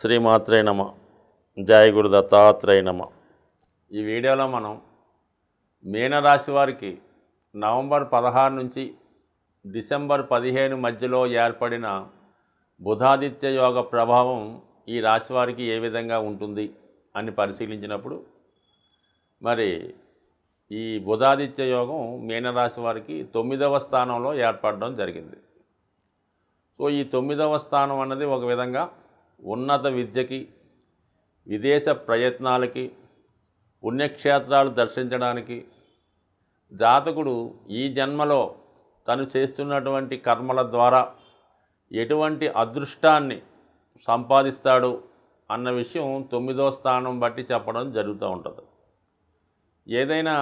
శ్రీమాత్రే నమ. జయ గురు దత్తాత్రేయ నమ. ఈ వీడియోలో మనం మీనరాశి వారికి నవంబర్ 16 నుంచి డిసెంబర్ 15 మధ్యలో ఏర్పడిన బుధాదిత్య యోగ ప్రభావం ఈ రాశి వారికి ఏ విధంగా ఉంటుంది అని పరిశీలించినప్పుడు మరి ఈ బుధాదిత్య యోగం మీనరాశి వారికి 9వ స్థానంలో ఏర్పడడం జరిగింది. సో ఈ 9వ స్థానం అన్నది ఒక విధంగా ఉన్నత విద్యకి, విదేశ ప్రయత్నాలకి, పుణ్యక్షేత్రాలు దర్శించడానికి, జాతకుడు ఈ జన్మలో తను చేస్తున్నటువంటి కర్మల ద్వారా ఎటువంటి అదృష్టాన్ని సంపాదిస్తాడు అన్న విషయం 9వ స్థానం బట్టి చెప్పడం జరుగుతూ ఉంటుంది. ఏదైనా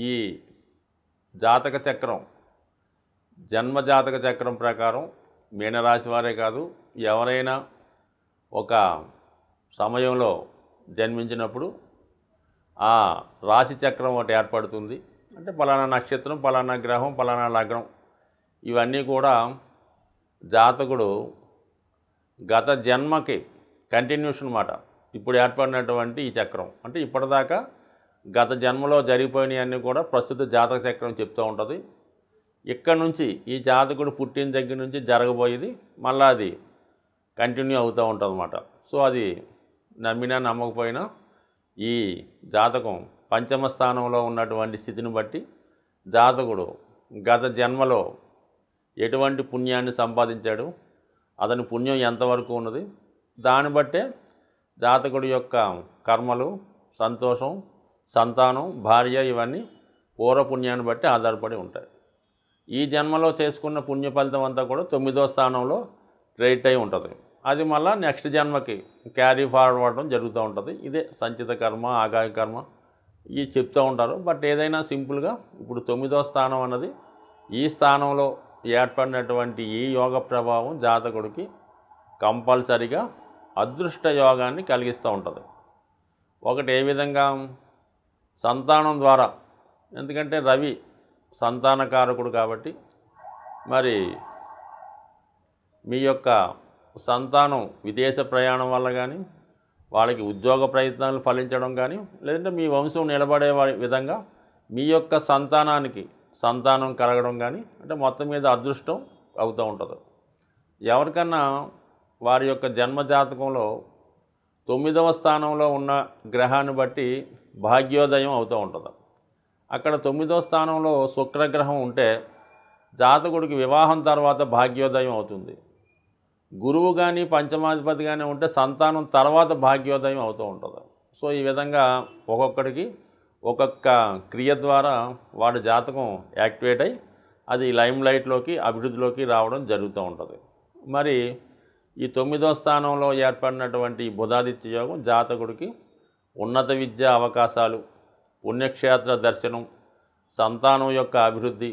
ఈ జాతక చక్రం, జన్మజాతక చక్రం ప్రకారం మీనరాశి వారే కాదు, ఎవరైనా ఒక సమయంలో జన్మించినప్పుడు ఆ రాశి చక్రం ఒకటి ఏర్పడుతుంది. అంటే పలానా నక్షత్రం, పలానా గ్రహం, పలానా లగ్నం, ఇవన్నీ కూడా జాతకుడు గత జన్మకి కంటిన్యూషన్ మాట. ఇప్పుడు ఏర్పడినటువంటి ఈ చక్రం అంటే ఇప్పటిదాకా గత జన్మలో జరిగిపోయినవన్నీ కూడా ప్రస్తుత జాతక చక్రం చెప్తూ ఉంటుంది. ఇక్కడ నుంచి ఈ జాతకుడు పుట్టిన దగ్గర నుంచి జరగబోయేది మళ్ళీ అది కంటిన్యూ అవుతూ ఉంటుంది అన్నమాట. సో అది నమ్మినా నమ్మకపోయినా ఈ జాతకం పంచమ స్థానంలో ఉన్నటువంటి స్థితిని బట్టి జాతకుడు గత జన్మలో ఎటువంటి పుణ్యాన్ని సంపాదించాడు, అతని పుణ్యం ఎంతవరకు ఉన్నది, దాన్ని బట్టే జాతకుడి యొక్క కర్మలు, సంతోషం, సంతానం, భార్య ఇవన్నీ పూర్వపుణ్యాన్ని బట్టి ఆధారపడి ఉంటాయి. ఈ జన్మలో చేసుకున్న పుణ్య ఫలితం అంతా కూడా 9వ స్థానంలో క్రెడిట్ అయి ఉంటుంది. అది మళ్ళీ నెక్స్ట్ జన్మకి క్యారీ ఫార్వర్డ్ అవ్వడం జరుగుతూ ఉంటుంది. ఇదే సంచిత కర్మ, ఆగాయ కర్మ ఇవి చెప్తూ ఉంటారు. బట్ ఏదైనా సింపుల్గా ఇప్పుడు 9వ స్థానం అన్నది ఈ స్థానంలో ఏర్పడినటువంటి ఈ యోగ ప్రభావం జాతకుడికి కంపల్సరిగా అదృష్ట యోగాన్ని కలిగిస్తూ ఉంటుంది. ఒకటి ఏ విధంగా, సంతానం ద్వారా. ఎందుకంటే రవి సంతానకారకుడు కాబట్టి మరి మీ యొక్క సంతానం విదేశ ప్రయాణం వల్ల కానీ, వాళ్ళకి ఉద్యోగ ప్రయత్నాలు ఫలించడం కానీ, లేదంటే మీ వంశం నిలబడే విధంగా మీ యొక్క సంతానానికి సంతానం కలగడం కానీ, అంటే మొత్తం మీద అదృష్టం అవుతూ ఉంటుంది. ఎవరికన్నా వారి యొక్క జన్మజాతకంలో 9వ స్థానంలో ఉన్న గ్రహాన్ని బట్టి భాగ్యోదయం అవుతూ ఉంటుంది. అక్కడ 9వ స్థానంలో శుక్రగ్రహం ఉంటే జాతకుడికి వివాహం తర్వాత భాగ్యోదయం అవుతుంది. గురువు కానీ పంచమాధిపతి కానీ ఉంటే సంతానం తర్వాత భాగ్యోదయం అవుతూ ఉంటుంది. సో ఈ విధంగా ఒక్కొక్కడికి ఒక్కొక్క క్రియ ద్వారా వాడి జాతకం యాక్టివేట్ అయ్యి అది లైమ్ లైట్లోకి, అభివృద్ధిలోకి రావడం జరుగుతూ ఉంటుంది. మరి ఈ 9వ స్థానంలో ఏర్పడినటువంటి ఈ బుధాదిత్య యోగం జాతకుడికి ఉన్నత విద్యా అవకాశాలు, పుణ్యక్షేత్ర దర్శనం, సంతానం యొక్క అభివృద్ధి,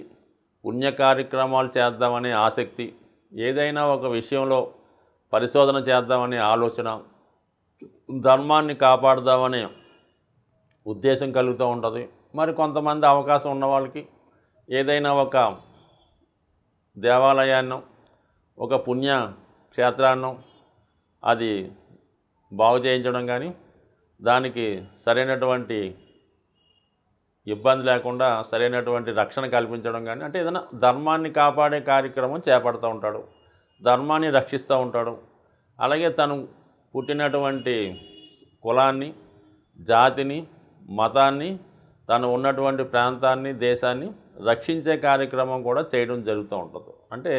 పుణ్య కార్యక్రమాలు చేద్దామనే ఆసక్తి, ఏదైనా ఒక విషయంలో పరిశోధన చేద్దామనే ఆలోచన, ధర్మాన్ని కాపాడుదామనే ఉద్దేశం కలుగుతూ ఉంటుంది. మరి కొంతమంది అవకాశం ఉన్న వాళ్ళకి ఏదైనా ఒక దేవాలయాన్నో, ఒక పుణ్య క్షేత్రాన్నో అది బాగు చేయించడం కానీ, దానికి సరైనటువంటి ఇబ్బంది లేకుండా సరైనటువంటి రక్షణ కల్పించడం కానీ, అంటే ఏదైనా ధర్మాన్ని కాపాడే కార్యక్రమం చేపడుతూ ఉంటాడు, ధర్మాన్ని రక్షిస్తూ ఉంటాడు. అలాగే తను పుట్టినటువంటి కులాన్ని, జాతిని, మతాన్ని, తను ఉన్నటువంటి ప్రాంతాన్ని, దేశాన్ని రక్షించే కార్యక్రమం కూడా చేయడం జరుగుతూ ఉంటుంది. అంటే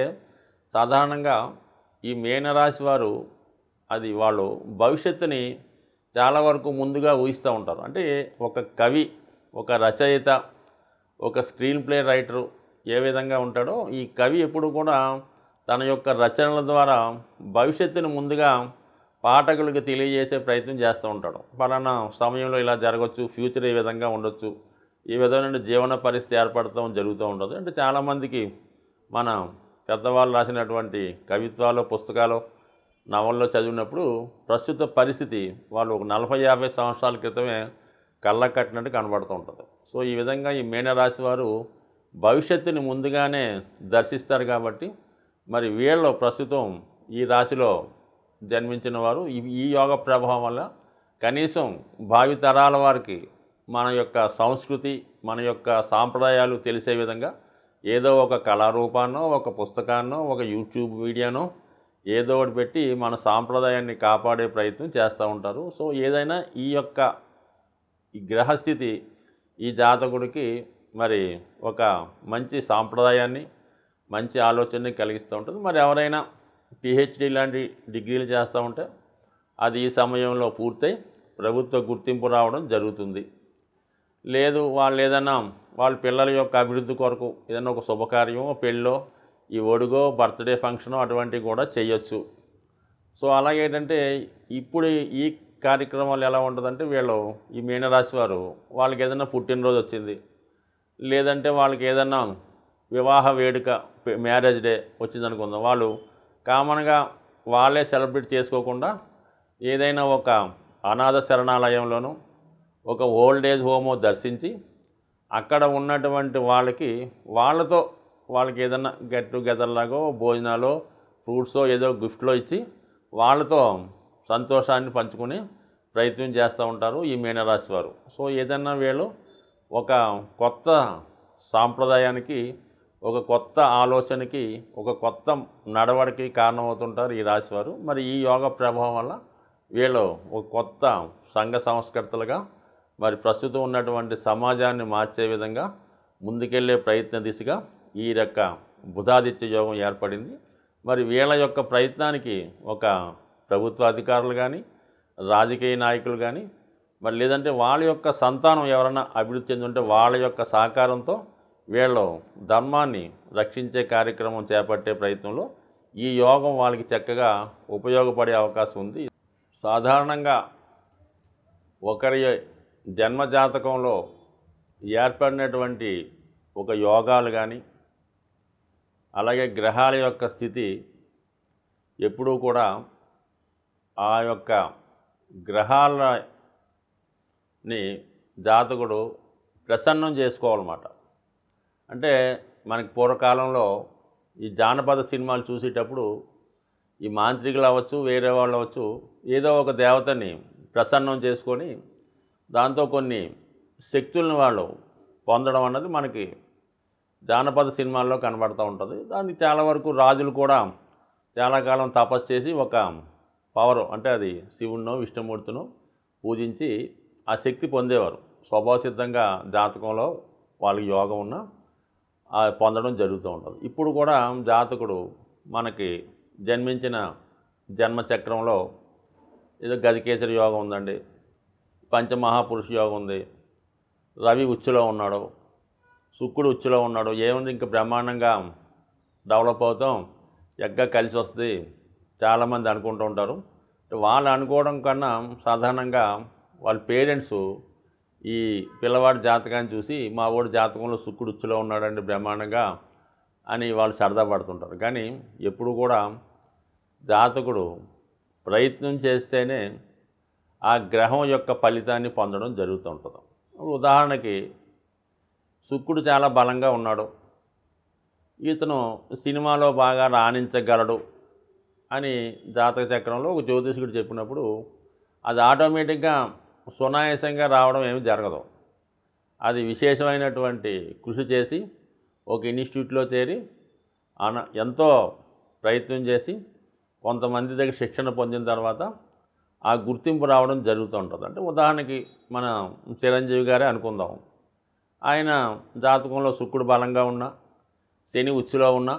సాధారణంగా ఈ మీనరాశి వారు అది వాళ్ళు భవిష్యత్తుని చాలా వరకు ముందుగా ఊహిస్తూ ఉంటారు. అంటే ఒక కవి, ఒక రచయిత, ఒక స్క్రీన్ ప్లే రైటరు ఏ విధంగా ఉంటాడో ఈ కవి ఎప్పుడు కూడా తన యొక్క రచనల ద్వారా భవిష్యత్తును ముందుగా పాఠకులకు తెలియజేసే ప్రయత్నం చేస్తూ ఉంటాడు. పలానా సమయంలో ఇలా జరగవచ్చు, ఫ్యూచర్ ఈ విధంగా ఉండొచ్చు, ఈ విధమైన జీవన పరిస్థితి ఏర్పడటం జరుగుతూ ఉంటుంది. అంటే చాలామందికి మన పెద్దవాళ్ళు రాసినటువంటి కవిత్వాలు, పుస్తకాలు, నవల్లో చదివినప్పుడు ప్రస్తుత పరిస్థితి వాళ్ళు ఒక 40-50 సంవత్సరాల క్రితమే కళ్ళకు కట్టినట్టు కనబడుతూ ఉంటుంది. సో ఈ విధంగా ఈ మీనరాశి వారు భవిష్యత్తుని ముందుగానే దర్శిస్తారు కాబట్టి మరి వీళ్ళు ప్రస్తుతం ఈ రాశిలో జన్మించిన వారు ఈ యోగ ప్రభావం వల్ల కనీసం భావితరాల వారికి మన యొక్క సంస్కృతి, మన యొక్క సాంప్రదాయాలు తెలిసే విధంగా ఏదో ఒక కళారూపాన్నో, ఒక పుస్తకాన్నో, ఒక యూట్యూబ్ వీడియోనో ఏదో ఒకటి పెట్టి మన సాంప్రదాయాన్ని కాపాడే ప్రయత్నం చేస్తూ ఉంటారు. సో ఏదైనా ఈ గ్రహస్థితి ఈ జాతకుడికి మరి ఒక మంచి సాంప్రదాయాన్ని, మంచి ఆలోచనని కలిగిస్తూ ఉంటుంది. మరి ఎవరైనా పిహెచ్డి లాంటి డిగ్రీలు చేస్తూ ఉంటే అది ఈ సమయంలో పూర్తయి ప్రభుత్వ గుర్తింపు రావడం జరుగుతుంది. లేదు వాళ్ళు ఏదైనా వాళ్ళ పిల్లల యొక్క అభివృద్ధి కొరకు ఏదైనా ఒక శుభకార్యమో, పెళ్ళో, ఈ ఒడుగో, బర్త్డే ఫంక్షనో అటువంటివి కూడా చేయొచ్చు. సో అలాగేంటంటే ఇప్పుడు ఈ కార్యక్రమాలు ఎలా ఉంటుందంటే ఈ మీనరాశి వారు వాళ్ళకి ఏదైనా పుట్టినరోజు వచ్చింది, లేదంటే వాళ్ళకి ఏదైనా వివాహ వేడుక, మ్యారేజ్ డే వచ్చిందనుకుందాం, వాళ్ళు కామన్గా వాళ్ళే సెలబ్రేట్ చేసుకోకుండా ఏదైనా ఒక అనాథ శరణాలయంలోనూ, ఒక ఓల్డ్ ఏజ్ హోమో దర్శించి అక్కడ ఉన్నటువంటి వాళ్ళకి ఏదైనా గెట్ టుగెదర్ లాగో, భోజనాలో, ఫ్రూట్సో ఏదో గిఫ్ట్లో ఇచ్చి వాళ్ళతో సంతోషాన్ని పంచుకునే ప్రయత్నం చేస్తూ ఉంటారు ఈ మీనరాశి వారు. సో ఏదన్నా వీళ్ళు ఒక కొత్త సాంప్రదాయానికి, ఒక కొత్త ఆలోచనకి, ఒక కొత్త నడవడికి కారణమవుతుంటారు ఈ రాశివారు. మరి ఈ యోగ ప్రభావం వల్ల వీళ్ళు ఒక కొత్త సంఘ సంస్కర్తలుగా మరి ప్రస్తుతం ఉన్నటువంటి సమాజాన్ని మార్చే విధంగా ముందుకెళ్ళే ప్రయత్న దిశగా ఈ యొక్క బుధాదిత్య యోగం ఏర్పడింది. మరి వీళ్ళ యొక్క ప్రయత్నానికి ఒక ప్రభుత్వ అధికారులు కానీ, రాజకీయ నాయకులు కానీ, మరి లేదంటే వాళ్ళ యొక్క సంతానం ఎవరైనా అభివృద్ధి చెందుంటే వాళ్ళ యొక్క సహకారంతో వీళ్ళు ధర్మాన్ని రక్షించే కార్యక్రమం చేపట్టే ప్రయత్నంలో ఈ యోగం వాళ్ళకి చక్కగా ఉపయోగపడే అవకాశం ఉంది. సాధారణంగా ఒకరి జన్మజాతకంలో ఏర్పడినటువంటి ఒక యోగాలు కానీ, అలాగే గ్రహాల యొక్క స్థితి ఎప్పుడూ కూడా ఆ యొక్క గ్రహాలని జాతకుడు ప్రసన్నం చేసుకోవాలన్నమాట. అంటే మనకి పూర్వకాలంలో ఈ జానపద సినిమాలు చూసేటప్పుడు ఈ మాంత్రికులు అవ్వచ్చు, వేరే వాళ్ళు అవ్వచ్చు, ఏదో ఒక దేవతని ప్రసన్నం చేసుకొని దాంతో కొన్ని శక్తులను వాళ్ళు పొందడం అన్నది మనకి జానపద సినిమాల్లో కనబడుతూ ఉంటుంది. దానికి చాలా వరకు రాజులు కూడా చాలా కాలం తపస్సు చేసి ఒక పవర్, అంటే అది శివుణ్ణో విష్ణుమూర్తినో పూజించి ఆ శక్తి పొందేవారు. స్వభావసిద్ధంగా జాతకంలో వాళ్ళకి యోగం ఉన్న పొందడం జరుగుతూ ఉంటుంది. ఇప్పుడు కూడా జాతకుడు మనకి జన్మించిన జన్మచక్రంలో ఏదో గజకేసరి యోగం ఉందండి, పంచమహాపురుష యోగం ఉంది, రవి ఉచ్చులో ఉన్నాడు, శుక్రుడు ఉచ్చులో ఉన్నాడు, ఏముంది ఇంకా బ్రహ్మాండంగా డెవలప్ అవుతాం, ఎగ్గా కలిసి వస్తుంది చాలామంది అనుకుంటూ ఉంటారు. వాళ్ళు అనుకోవడం కన్నా సాధారణంగా వాళ్ళ పేరెంట్స్ ఈ పిల్లవాడి జాతకాన్ని చూసి మా వాడు జాతకంలో శుక్రుడు ఉచ్చులో ఉన్నాడండి బ్రహ్మాండంగా అని వాళ్ళు సరదా పడుతుంటారు. కానీ ఎప్పుడు కూడా జాతకుడు ప్రయత్నం చేస్తేనే ఆ గ్రహం యొక్క ఫలితాన్ని పొందడం జరుగుతూ ఉంటుంది. ఉదాహరణకి శుక్రుడు చాలా బలంగా ఉన్నాడు, ఇతను సినిమాలో బాగా రాణించగలడు అని జాతక చక్రంలో ఒక జ్యోతిష్కుడు చెప్పినప్పుడు అది ఆటోమేటిక్గా సునాయాసంగా రావడం ఏమి జరగదు. అది విశేషమైనటువంటి కృషి చేసి ఒక ఇన్స్టిట్యూట్లో చేరి ఎంతో ప్రయత్నం చేసి కొంతమంది దగ్గర శిక్షణ పొందిన తర్వాత ఆ గుర్తింపు రావడం జరుగుతూ ఉంటుంది. అంటే ఉదాహరణకి మన చిరంజీవి గారే అనుకుందాం, ఆయన జాతకంలో శుక్రుడు బలంగా ఉన్నా, శని ఉచ్చులో ఉన్నా,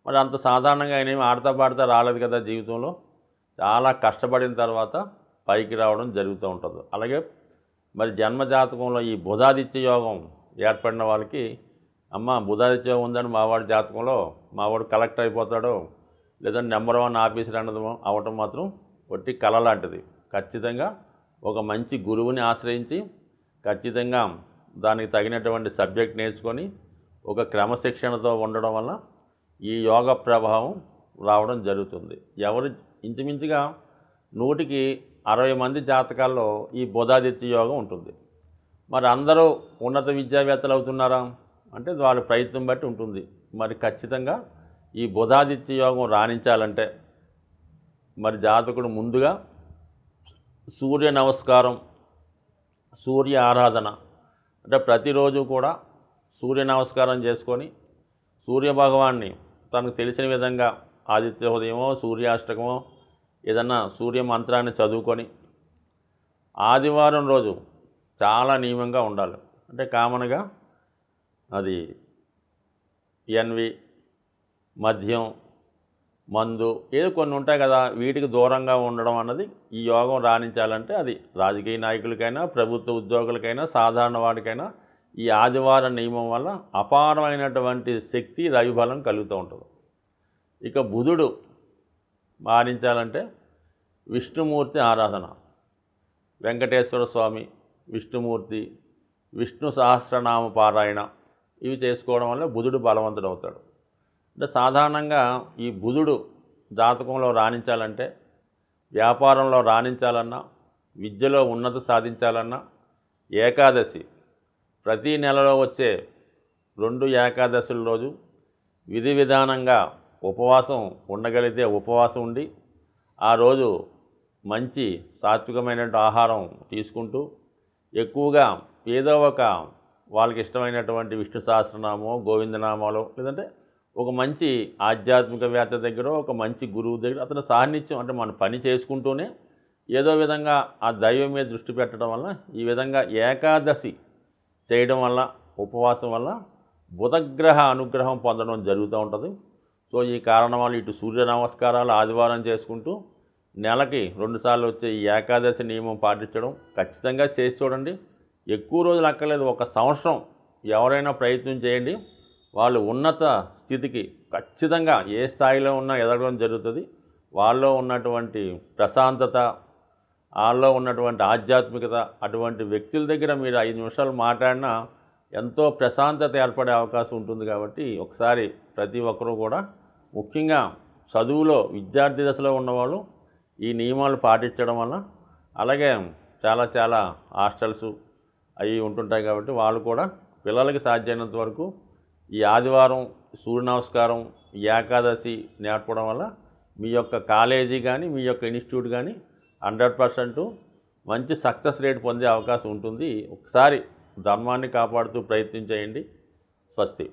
మరి అంత సాధారణంగా ఆయన ఏమి ఆడతా పాడతా రాలేదు కదా జీవితంలో. చాలా కష్టపడిన తర్వాత పైకి రావడం జరుగుతూ ఉంటుంది. అలాగే మరి జన్మజాతకంలో ఈ బుధాదిత్య యోగం ఏర్పడిన వాళ్ళకి, బుధాదిత్య యోగం ఉందని మావాడి జాతకంలో మావాడు కలెక్టర్ అయిపోతాడో, లేదంటే నెంబర్ 1 ఆఫీసర్ అన్నది అవటం మాత్రం ఒట్టి కళ లాంటిది. ఖచ్చితంగా ఒక మంచి గురువుని ఆశ్రయించి ఖచ్చితంగా దానికి తగినటువంటి సబ్జెక్ట్ నేర్చుకొని ఒక క్రమశిక్షణతో ఉండడం వల్ల ఈ యోగ ప్రభావం రావడం జరుగుతుంది. ఎవరు ఇంచుమించుగా 100కి 60 మంది జాతకాల్లో ఈ బుధాదిత్య యోగం ఉంటుంది. మరి అందరూ ఉన్నత విద్యావేత్తలు అవుతున్నారా అంటే వాళ్ళ ప్రయత్నం బట్టి ఉంటుంది. మరి ఖచ్చితంగా ఈ బుధాదిత్య యోగం రాణించాలంటే మరి జాతకుడు ముందుగా సూర్య నమస్కారం, సూర్య ఆరాధన అంటే ప్రతిరోజు కూడా సూర్య నమస్కారం చేసుకొని సూర్యభగవాన్ని తనకు తెలిసిన విధంగా ఆదిత్య హృదయమో సూర్యాష్టకమో ఏదన్నా సూర్య మంత్రాన్ని చదువుకొని ఆదివారం రోజు చాలా నియమంగా ఉండాలి. అంటే కామన్గా అది ఎన్వి, మద్యం, మందు ఏదో కొన్ని ఉంటాయి కదా, వీటికి దూరంగా ఉండడం అన్నది ఈ యోగం రాణించాలంటే అది రాజకీయ నాయకులకైనా ప్రభుత్వ ఉద్యోగులకైనా సాధారణ వాడికైనా ఈ ఆదివారం నియమం వల్ల అపారమైనటువంటి శక్తి రవిబలం కలుగుతూ ఉంటుంది. ఇక బుధుడు మారించాలంటే విష్ణుమూర్తి ఆరాధన, వెంకటేశ్వర స్వామి, విష్ణుమూర్తి, విష్ణు సహస్రనామ పారాయణ ఇవి చేసుకోవడం వల్ల బుధుడు బలవంతుడు అవుతాడు. అంటే సాధారణంగా ఈ బుధుడు జాతకంలో రాణించాలంటే, వ్యాపారంలో రాణించాలన్నా, విద్యలో ఉన్నతి సాధించాలన్నా ఏకాదశి ప్రతి నెలలో వచ్చే 2 ఏకాదశుల రోజు విధి విధానంగా ఉపవాసం ఉండగలిగితే ఉపవాసం ఉండి ఆ రోజు మంచి సాత్వికమైనటువంటి ఆహారం తీసుకుంటూ ఎక్కువగా ఏదో ఒక వాళ్ళకి ఇష్టమైనటువంటి విష్ణు సహస్రనామో గోవిందనామాలో లేదంటే ఒక మంచి ఆధ్యాత్మికవేత్త దగ్గర ఒక మంచి గురువు దగ్గర అతను సాన్నిధ్యం అంటే మన పని చేసుకుంటూనే ఏదో విధంగా ఆ దైవం మీద దృష్టి పెట్టడం వల్ల ఈ విధంగా ఏకాదశి చేయడం వల్ల ఉపవాసం వల్ల బుధగ్రహ అనుగ్రహం పొందడం జరుగుతూ ఉంటుంది. సో ఈ కారణం వల్ల ఇటు సూర్య నమస్కారాలు ఆదివారం చేసుకుంటూ నెలకి 2 సార్లు వచ్చే ఈ ఏకాదశి నియమం పాటించడం ఖచ్చితంగా చేసి చూడండి. ఎక్కువ రోజులు అక్కర్లేదు, 1 సంవత్సరం ఎవరైనా ప్రయత్నం చేయండి. వాళ్ళు ఉన్నత స్థితికి ఖచ్చితంగా ఏ స్థాయిలో ఉన్నా ఎదగడం జరుగుతుంది. వాళ్ళలో ఉన్నటువంటి ప్రశాంతత, వాళ్ళలో ఉన్నటువంటి ఆధ్యాత్మికత, అటువంటి వ్యక్తుల దగ్గర మీరు 5 నిమిషాలు మాట్లాడినా ఎంతో ప్రశాంతత ఏర్పడే అవకాశం ఉంటుంది. కాబట్టి ఒకసారి ప్రతి ఒక్కరూ కూడా ముఖ్యంగా చదువులో విద్యార్థి దశలో ఉన్నవాళ్ళు ఈ నియమాలు పాటించడం వల్ల, అలాగే చాలా హాస్టల్స్ అవి ఉంటుంటాయి కాబట్టి వాళ్ళు కూడా పిల్లలకి సాధ్యమైనంత వరకు ఈ ఆదివారం సూర్య నమస్కారం, ఏకాదశి నేర్పడం వల్ల మీ యొక్క కాలేజీ కానీ మీ యొక్క ఇన్స్టిట్యూట్ కానీ 100% మంచి సక్సెస్ రేట్ పొందే అవకాశం ఉంటుంది. ఒకసారి ధర్మాన్ని కాపాడుతూ ప్రయత్నం చేయండి. స్వస్తి.